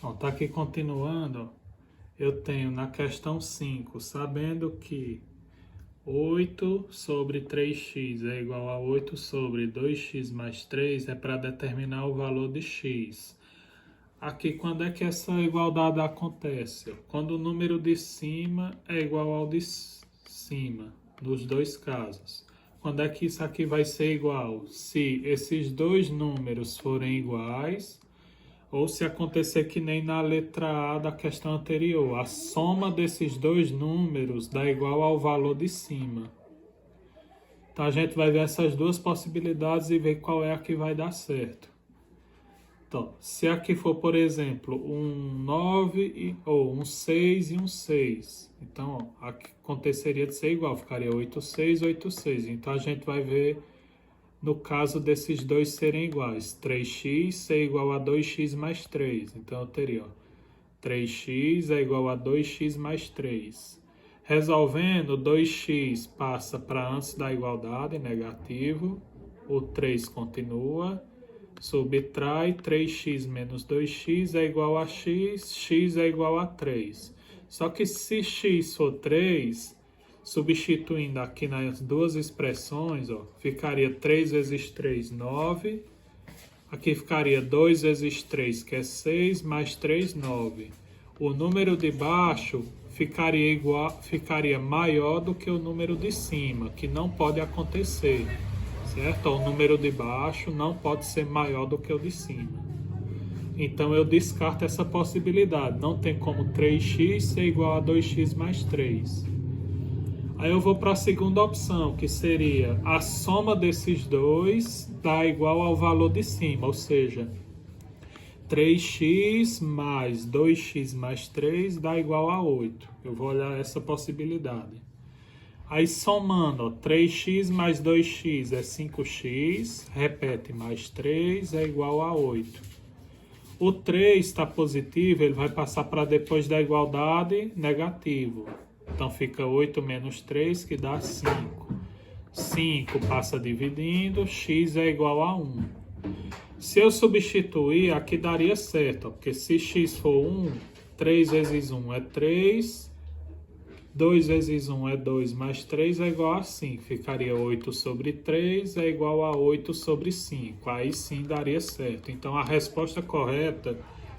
Ó, tá aqui continuando, ó. Eu tenho na questão 5, sabendo que 8 sobre 3x é igual a 8 sobre 2x mais 3 é para determinar o valor de x. Aqui, quando é que essa igualdade acontece? Quando o número de cima é igual ao de cima, nos dois casos. Quando é que isso aqui vai ser igual? Se esses dois números forem iguais, ou se acontecer que nem na letra A da questão anterior, a soma desses dois números dá igual ao valor de cima. Então a gente vai ver essas duas possibilidades e ver qual é a que vai dar certo. Então, se aqui for, por exemplo, um 9, ou um 6 e um 6, então ó, aqui aconteceria de ser igual, ficaria 8, 6, 8, 6. Então a gente vai ver no caso desses dois serem iguais, 3x ser igual a 2x mais 3. Então eu teria, ó, 3x é igual a 2x mais 3. Resolvendo, 2x passa para antes da igualdade, negativo. O 3 continua. Subtrai 3x menos 2x é igual a x, x é igual a 3. Só que se x for 3, substituindo aqui nas duas expressões, ó, ficaria 3 vezes 3, 9. Aqui ficaria 2 vezes 3, que é 6, mais 3, 9. O número de baixo ficaria maior do que o número de cima, que não pode acontecer, certo? O número de baixo não pode ser maior do que o de cima. Então eu descarto essa possibilidade. Não tem como 3x ser igual a 2x mais 3. Aí eu vou para a segunda opção, que seria a soma desses dois dá igual ao valor de cima, ou seja, 3x mais 2x mais 3 dá igual a 8. Eu vou olhar essa possibilidade. Aí somando, ó, 3x mais 2x é 5x, repete, mais 3 é igual a 8. O 3 está positivo, ele vai passar para depois da igualdade negativo. Então fica 8 menos 3, que dá 5. 5 passa dividindo, x é igual a 1. Se eu substituir, aqui daria certo, ó, porque se x for 1, 3 vezes 1 é 3, 2 vezes 1 é 2, mais 3 é igual a 5. Ficaria 8 sobre 3 é igual a 8 sobre 5. Aí sim daria certo. Então a resposta correta,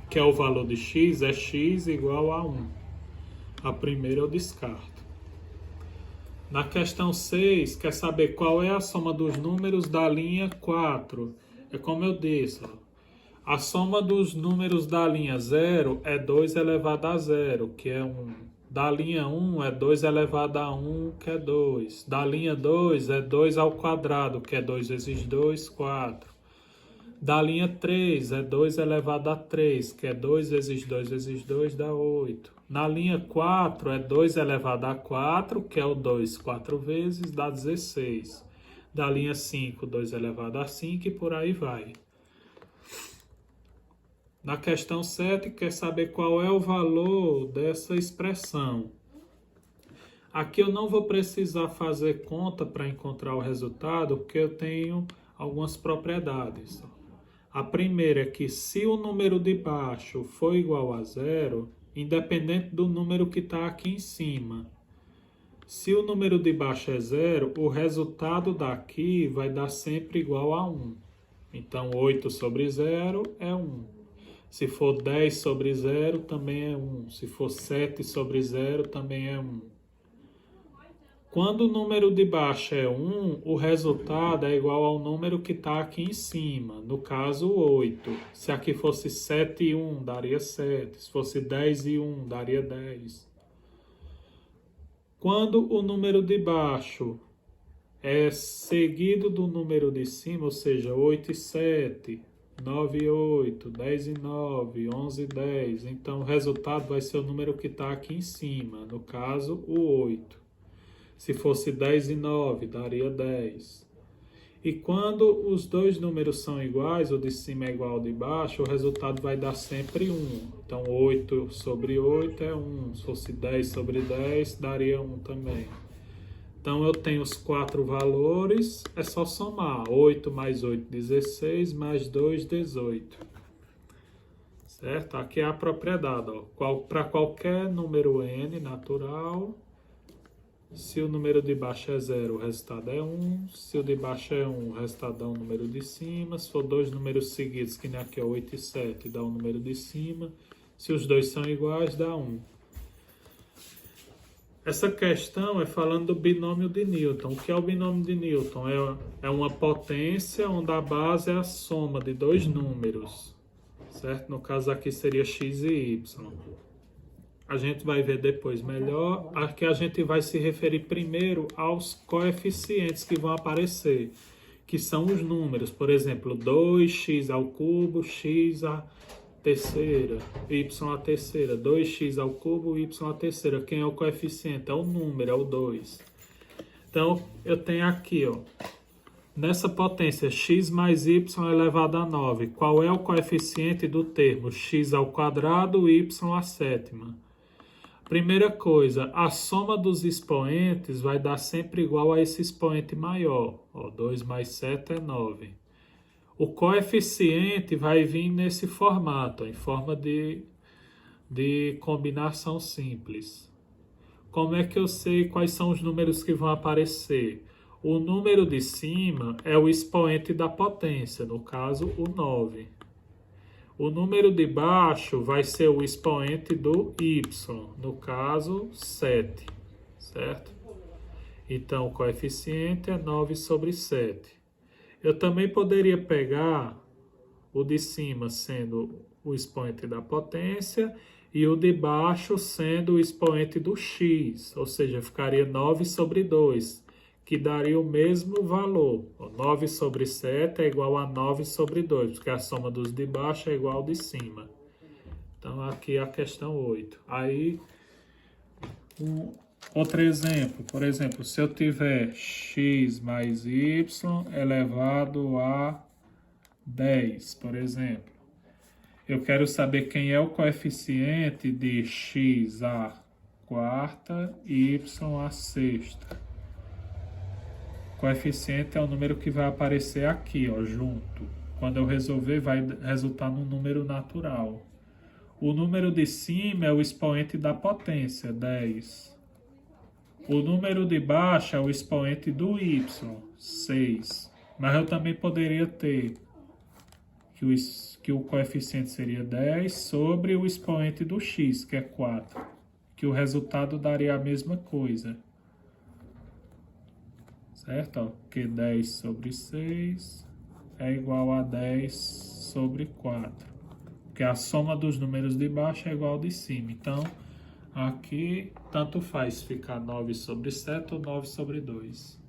que é o valor de x, é x igual a 1. A primeira eu descarto. Na questão 6, quer saber qual é a soma dos números da linha 4. É como eu disse, ó. A soma dos números da linha 0 é 2 elevado a 0, que é 1. Da linha 1 é 2 elevado a 1, que é 2. Da linha 2 é 2 ao quadrado, que é 2 vezes 2, 4. Da linha 3 é 2 elevado a 3, que é 2 vezes 2 vezes 2 dá 8. Na linha 4 é 2 elevado a 4, que é o 2 4 vezes, dá 16. Da linha 5, 2 elevado a 5 e por aí vai. Na questão 7, quer saber qual é o valor dessa expressão. Aqui eu não vou precisar fazer conta para encontrar o resultado, porque eu tenho algumas propriedades. A primeira é que se o número de baixo for igual a 0, independente do número que está aqui em cima, se o número de baixo é 0, o resultado daqui vai dar sempre igual a 1. Então, 8 sobre 0 é 1. Se for 10 sobre 0, também é 1. Se for 7 sobre 0, também é 1. Quando o número de baixo é 1, o resultado é igual ao número que está aqui em cima. No caso, 8. Se aqui fosse 7 e 1, daria 7. Se fosse 10 e 1, daria 10. Quando o número de baixo é seguido do número de cima, ou seja, 8 e 7... 9 e 8, 10 e 9, 11 e 10. Então, o resultado vai ser o número que está aqui em cima. No caso, o 8. Se fosse 10 e 9, daria 10. E quando os dois números são iguais, o de cima é igual ao de baixo, o resultado vai dar sempre 1. Então, 8 sobre 8 é 1. Se fosse 10 sobre 10, daria 1 também. Então, eu tenho os 4 valores, é só somar. 8 mais 8, 16, mais 2, 18. certo? Aqui é a propriedade, ó. Para qualquer número n natural, se o número de baixo é 0, o resultado é 1. Se o de baixo é 1, o resultado dá o número de cima. Se for dois números seguidos, que nem aqui é 8 e 7, dá o número de cima. Se os dois são iguais, dá 1. Essa questão é falando do binômio de Newton. O que é o binômio de Newton? É uma potência onde a base é a soma de dois números, certo? No caso aqui seria x e y. A gente vai ver depois melhor. Aqui a gente vai se referir primeiro aos coeficientes que vão aparecer, que são os números. Por exemplo, 2x ao cubo, x à terceira, y à terceira. 2x ao cubo, y à terceira. Quem é o coeficiente? É o número, é o 2. Então, eu tenho aqui, ó, nessa potência, x mais y elevado a 9. Qual é o coeficiente do termo? X ao quadrado, y à sétima. Primeira coisa, a soma dos expoentes vai dar sempre igual a esse expoente maior. Ó, 2 mais 7 é 9. O coeficiente vai vir nesse formato, em forma de combinação simples. Como é que eu sei quais são os números que vão aparecer? O número de cima é o expoente da potência, no caso, o 9. O número de baixo vai ser o expoente do y, no caso, 7, certo? Então, o coeficiente é 9 sobre 7. Eu também poderia pegar o de cima sendo o expoente da potência e o de baixo sendo o expoente do x, ou seja, ficaria 9 sobre 2, que daria o mesmo valor. 9 sobre 7 é igual a 9 sobre 2, porque a soma dos de baixo é igual ao de cima. Então, aqui é a questão 8. Aí, outro exemplo. Por exemplo, se eu tiver x mais y elevado a 10, por exemplo. Eu quero saber quem é o coeficiente de x à quarta e y à sexta. Coeficiente é o número que vai aparecer aqui, ó, junto. Quando eu resolver, vai resultar num número natural. O número de cima é o expoente da potência, 10. O número de baixo é o expoente do y, 6. Mas eu também poderia ter que o coeficiente seria 10 sobre o expoente do x, que é 4. Que o resultado daria a mesma coisa. Certo? Ó, que 10 sobre 6 é igual a 10 sobre 4. Porque a soma dos números de baixo é igual ao de cima. Então, aqui, tanto faz ficar 9 sobre 7 ou 9 sobre 2.